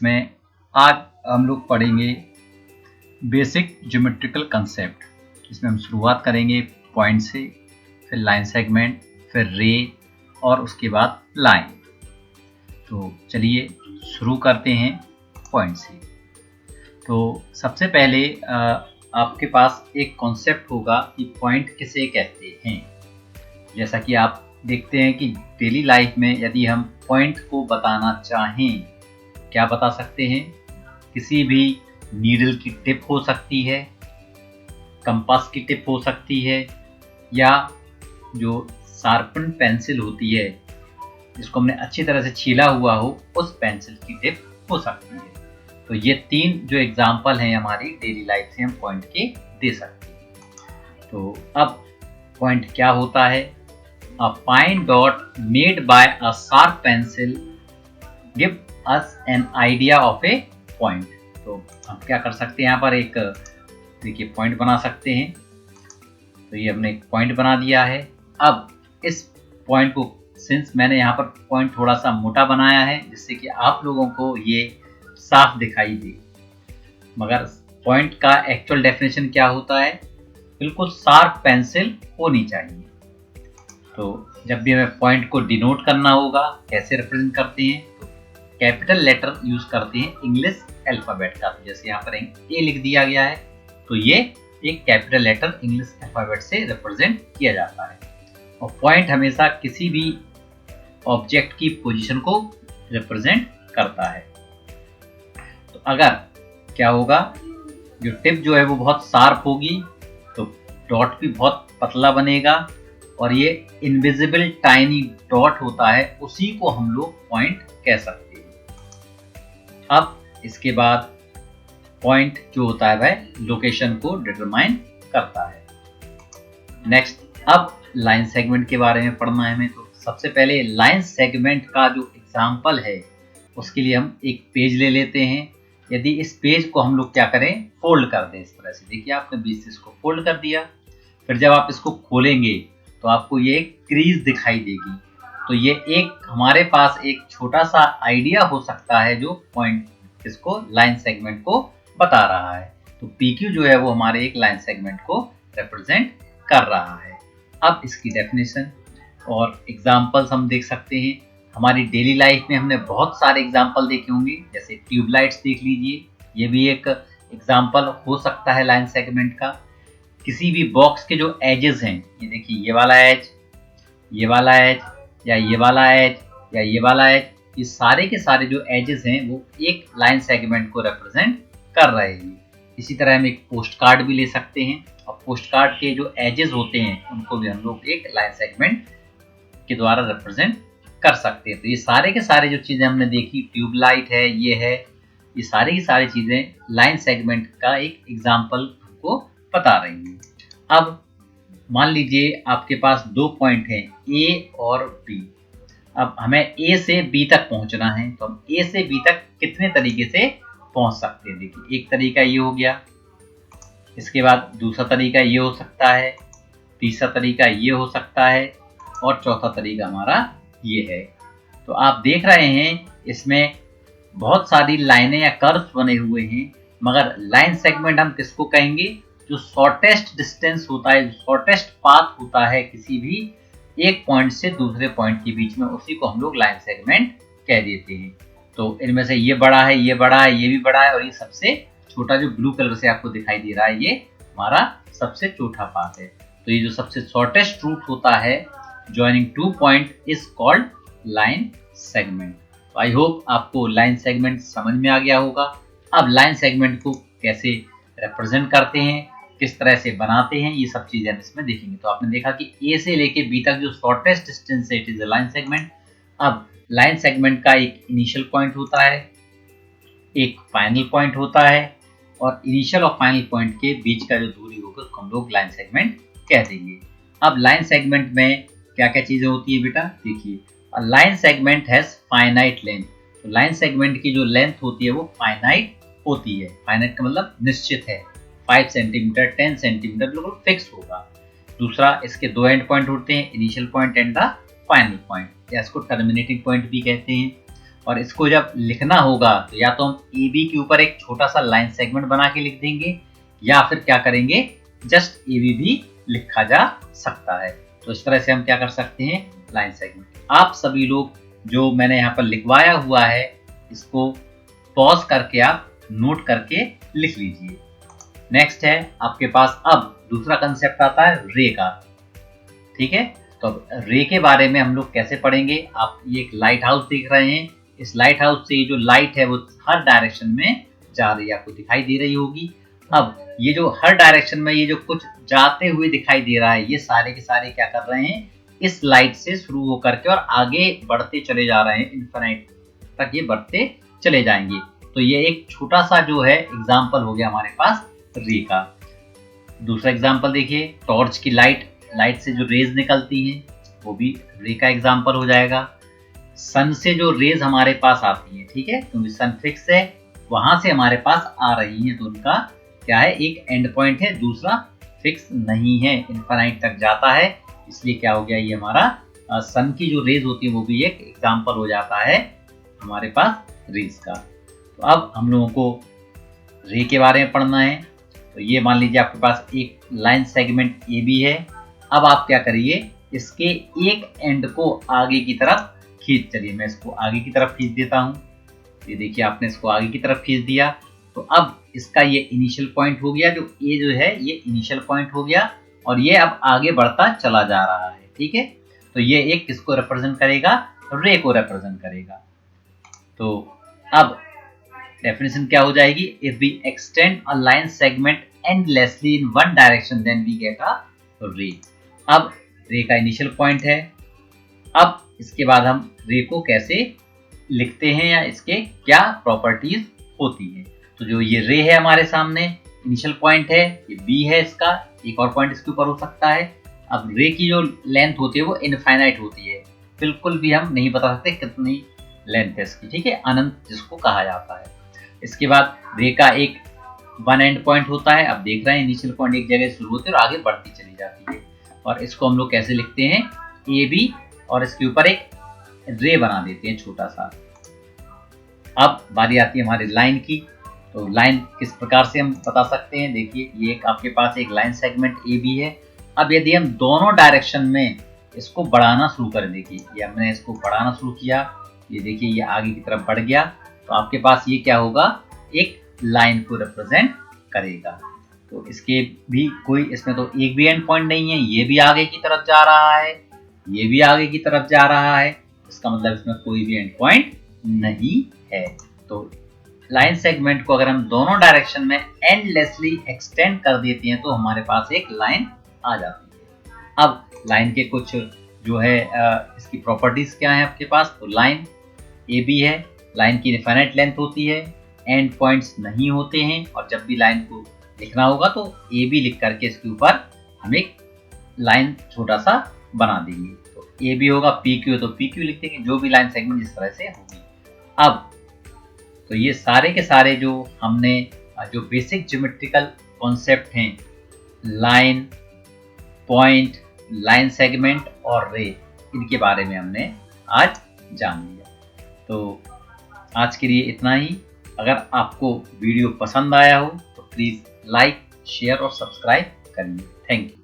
में आज हम लोग पढ़ेंगे बेसिक ज्योमेट्रिकल कंसेप्ट। इसमें हम शुरुआत करेंगे पॉइंट से, फिर लाइन सेगमेंट, फिर रे और उसके बाद लाइन। तो चलिए शुरू करते हैं पॉइंट से। तो सबसे पहले आपके पास एक कॉन्सेप्ट होगा कि पॉइंट किसे कहते हैं। जैसा कि आप देखते हैं कि डेली लाइफ में यदि हम पॉइंट को बताना चाहें, क्या बता सकते हैं? किसी भी नीडल की टिप हो सकती है, कंपास की टिप हो सकती है, या जो शार्पन पेंसिल होती है जिसको हमने अच्छी तरह से छीला हुआ हो, उस पेंसिल की टिप हो सकती है। तो ये तीन जो एग्जाम्पल हैं हमारी डेली लाइफ से हम पॉइंट के दे सकते हैं। तो अब पॉइंट क्या होता है? A fine dot made by a sharp pencil give us an idea of a point। तो हम क्या कर सकते हैं, यहाँ पर एक देखिए पॉइंट बना सकते हैं। तो ये हमने एक पॉइंट बना दिया है। अब इस पॉइंट को, सिंस मैंने यहाँ पर पॉइंट थोड़ा सा मोटा बनाया है जिससे कि आप लोगों को ये साफ दिखाई दे, मगर पॉइंट का एक्चुअल डेफिनेशन क्या होता है? बिल्कुल शार्प पेंसिल होनी चाहिए। तो जब भी हमें पॉइंट को डिनोट करना होगा, कैसे रिप्रेजेंट करते हैं? तो कैपिटल लेटर यूज करते हैं इंग्लिश अल्फाबेट का। तो जैसे यहाँ पर ए लिख दिया गया है, तो ये एक कैपिटल लेटर इंग्लिश अल्फाबेट से रिप्रेजेंट किया जाता है। और पॉइंट हमेशा किसी भी ऑब्जेक्ट की पोजीशन को रिप्रेजेंट करता है। तो अगर क्या होगा, जो टिप जो है वो बहुत शार्प होगी, तो डॉट भी बहुत पतला बनेगा, और ये इनविजिबल टाइनी डॉट होता है, उसी को हम लोग पॉइंट कह सकते हैं। अब इसके बाद पॉइंट जो होता है वह लोकेशन को डिटरमाइन करता है। नेक्स्ट, अब लाइन सेगमेंट के बारे में पढ़ना है हमें। तो सबसे पहले लाइन सेगमेंट का जो एग्जाम्पल है उसके लिए हम एक पेज ले लेते हैं। यदि इस पेज को हम लोग क्या करें, फोल्ड कर दें इस तरह से। देखिए आपने बीच से इसको फोल्ड कर दिया, फिर जब आप इसको खोलेंगे तो आपको ये एक क्रीज दिखाई देगी। तो ये एक हमारे पास एक छोटा सा आइडिया हो सकता है जो पॉइंट इसको लाइन सेगमेंट को बता रहा है। तो PQ जो है वो हमारे एक लाइन सेगमेंट को रिप्रेजेंट कर रहा है। अब इसकी डेफिनेशन और एग्जाम्पल्स हम देख सकते हैं। हमारी डेली लाइफ में हमने बहुत सारे एग्जाम्पल देखे होंगे, जैसे ट्यूबलाइट्स देख लीजिए, ये भी एक एग्जाम्पल हो सकता है लाइन सेगमेंट का। किसी भी बॉक्स के जो एजेस हैं, ये देखिए ये वाला एज, ये वाला एज, या ये वाला एज, या ये वाला एज, ये सारे के सारे जो एजेस हैं वो एक लाइन सेगमेंट को रिप्रेजेंट कर रहे हैं। इसी तरह हम एक पोस्ट कार्ड भी ले सकते हैं, और पोस्ट कार्ड के जो एजेस होते हैं उनको भी हम लोग एक लाइन सेगमेंट के द्वारा रिप्रेजेंट कर सकते हैं। तो ये सारे के सारे जो चीज़ें हमने देखी, ट्यूबलाइट है, ये सारी की सारी चीज़ें लाइन सेगमेंट का एक एग्जाम्पल हमको बता रही हैं। अब मान लीजिए आपके पास दो पॉइंट हैं, ए और बी। अब हमें ए से बी तक पहुंचना है, तो हम ए से बी तक कितने तरीके से पहुंच सकते हैं? देखिए एक तरीका ये हो गया, इसके बाद दूसरा तरीका ये हो सकता है, तीसरा तरीका ये हो सकता है, और चौथा तरीका हमारा ये है। तो आप देख रहे हैं इसमें बहुत सारी लाइनें या कर्व्स बने हुए हैं, मगर लाइन सेगमेंट हम किसको कहेंगे? जो शॉर्टेस्ट डिस्टेंस होता है, शॉर्टेस्ट पाथ होता है किसी भी एक पॉइंट से दूसरे पॉइंट के बीच में, उसी को हम लोग लाइन सेगमेंट कह देते हैं। तो इनमें से ये बड़ा है, ये बड़ा है, ये भी बड़ा है, और ये सबसे छोटा जो ब्लू कलर से आपको दिखाई दे रहा है, ये हमारा सबसे छोटा पाथ है। तो ये जो सबसे शॉर्टेस्ट रूट होता है joining two point is called line segment. तो आई होप आपको लाइन सेगमेंट समझ में आ गया होगा। अब लाइन सेगमेंट को कैसे रिप्रेजेंट करते हैं, किस तरह से बनाते हैं, ये सब चीजें हम इसमें देखेंगे। तो आपने देखा कि ए से लेके बी तक जो शॉर्टेस्ट डिस्टेंस है, it is a line segment. अब लाइन सेगमेंट का एक इनिशियल पॉइंट होता है, एक फाइनल पॉइंट होता है, और इनिशियल और फाइनल पॉइंट के बीच का जो दूरी होगा उसको हम लोग लाइन सेगमेंट कह देंगे। अब लाइन सेगमेंट में क्या क्या चीजें होती है बेटा? देखिए, line segment has finite length. तो लाइन सेगमेंट की जो लेंथ होती है वो फाइनाइट होती है। फाइनाइट का मतलब निश्चित है, 5 सेंटीमीटर, 10 सेंटीमीटर बिल्कुल फिक्स होगा। दूसरा, इसके दो एंड पॉइंट होते हैं, initial point and the final point, या इसको टर्मिनेटिंग पॉइंट भी कहते हैं। और इसको जब लिखना होगा तो या तो हम ए बी के ऊपर एक छोटा सा लाइन सेगमेंट बना के लिख देंगे, या फिर क्या करेंगे, जस्ट ए बी भी लिखा जा सकता है। तो इस तरह से हम क्या कर सकते हैं, लाइन सेगमेंट। आप सभी लोग जो मैंने यहाँ पर लिखवाया हुआ है इसको पॉज करके आप नोट करके लिख लीजिए। नेक्स्ट है आपके पास अब दूसरा कंसेप्ट आता है रे का। ठीक है, तो अब रे के बारे में हम लोग कैसे पढ़ेंगे। आप ये एक लाइट हाउस देख रहे हैं, इस लाइट हाउस से जो लाइट है वो हर डायरेक्शन में जा रही है, आपको दिखाई दे रही होगी। अब ये जो हर डायरेक्शन में ये जो कुछ जाते हुए दिखाई दे रहा है, ये सारे के सारे क्या कर रहे हैं, इस लाइट से शुरू होकर के और आगे बढ़ते चले जा रहे हैं, इनफिनिट तक ये बढ़ते चले जाएंगे। तो ये एक छोटा सा जो है एग्जाम्पल हो गया हमारे पास रे का। दूसरा एग्जाम्पल देखिए, टॉर्च की लाइट से जो रेज निकलती है वो भी रे का एग्जाम्पल हो जाएगा। सन से जो रेज हमारे पास आती है, ठीक है, क्योंकि सन फिक्स है, वहां से हमारे पास आ रही है, तो उनका क्या है, एक एंड पॉइंट है, दूसरा फिक्स नहीं है, इनफाइनाइट तक जाता है। इसलिए क्या हो गया, ये हमारा सन की जो रेज होती है वो भी एक एग्जाम्पल हो जाता है हमारे पास रेज का। तो अब हम लोगों को रे के बारे में पढ़ना है। तो ये मान लीजिए आपके पास एक लाइन सेगमेंट ए बी है। अब आप क्या करिए, इसके एक एंड को आगे की तरफ खींच चलिए। मैं इसको आगे की तरफ खींच देता हूँ। ये देखिए आपने इसको आगे की तरफ खींच दिया। तो अब इसका ये इनिशियल पॉइंट हो गया, जो ए जो है ये इनिशियल पॉइंट हो गया, और ये अब आगे बढ़ता चला जा रहा है। ठीक है, तो ये एक किसको रिप्रेजेंट करेगा, रे को रिप्रेजेंट करेगा। तो अब डेफिनेशन क्या हो जाएगी, if we extend a line segment endlessly in one direction then we get a ray. अब रे का इनिशियल पॉइंट है। अब इसके बाद हम रे को कैसे लिखते हैं या इसके क्या प्रॉपर्टीज होती है। तो जो ये रे है हमारे सामने, इनिशियल पॉइंट है, ये बी है, इसका एक और पॉइंट इसके ऊपर हो सकता है। अब रे की जो लेंथ होती है वो इनफाइनाइट होती है, बिल्कुल भी हम नहीं बता सकते कितनी लेंथ है इसकी। ठीक है, अनंत जिसको कहा जाता है। इसके बाद रे का एक वन एंड पॉइंट होता है। अब देख रहे हैं इनिशियल पॉइंट एक जगह शुरू होती है और आगे बढ़ती चली जाती है, और इसको हम लोग कैसे लिखते हैं, ए बी, और इसके ऊपर एक रे बना देते हैं छोटा सा। अब बारी आती है हमारी लाइन की। तो लाइन किस प्रकार से हम बता सकते हैं, देखिए ये एक आपके पास एक लाइन सेगमेंट ए बी है। अब यदि हम दोनों डायरेक्शन में इसको बढ़ाना शुरू करें, देखिए ये हमने इसको बढ़ाना शुरू किया, ये देखिए ये आगे की तरफ बढ़ गया, तो आपके पास ये क्या होगा, एक लाइन को रिप्रेजेंट करेगा। तो इसके भी कोई, इसमें तो एक भी एंड पॉइंट नहीं है, ये भी आगे की तरफ जा रहा है, ये भी आगे की तरफ जा रहा है, इसका मतलब इसमें कोई भी एंड पॉइंट नहीं है। तो लाइन सेगमेंट को अगर हम दोनों डायरेक्शन में एंडलेसली एक्सटेंड कर देते हैं तो हमारे पास एक लाइन आ जाती है। अब लाइन के कुछ जो है इसकी प्रॉपर्टीज क्या है आपके पास, तो लाइन ए बी है, लाइन की इनफाइनाइट लेंथ होती है, एंड पॉइंट्स नहीं होते हैं, और जब भी लाइन को लिखना होगा तो ए बी लिख करके इसके ऊपर हम एक लाइन छोटा सा बना देंगे। तो ए बी होगा, पी क्यू तो पी क्यू लिख देंगे, जो भी लाइन सेगमेंट इस तरह से होगी। अब तो ये सारे के सारे जो हमने जो बेसिक ज्योमेट्रिकल कॉन्सेप्ट हैं, लाइन, पॉइंट, लाइन सेगमेंट और रे, इनके बारे में हमने आज जान लिया। तो आज के लिए इतना ही। अगर आपको वीडियो पसंद आया हो तो प्लीज़ लाइक, शेयर और सब्सक्राइब करिए। Thank you.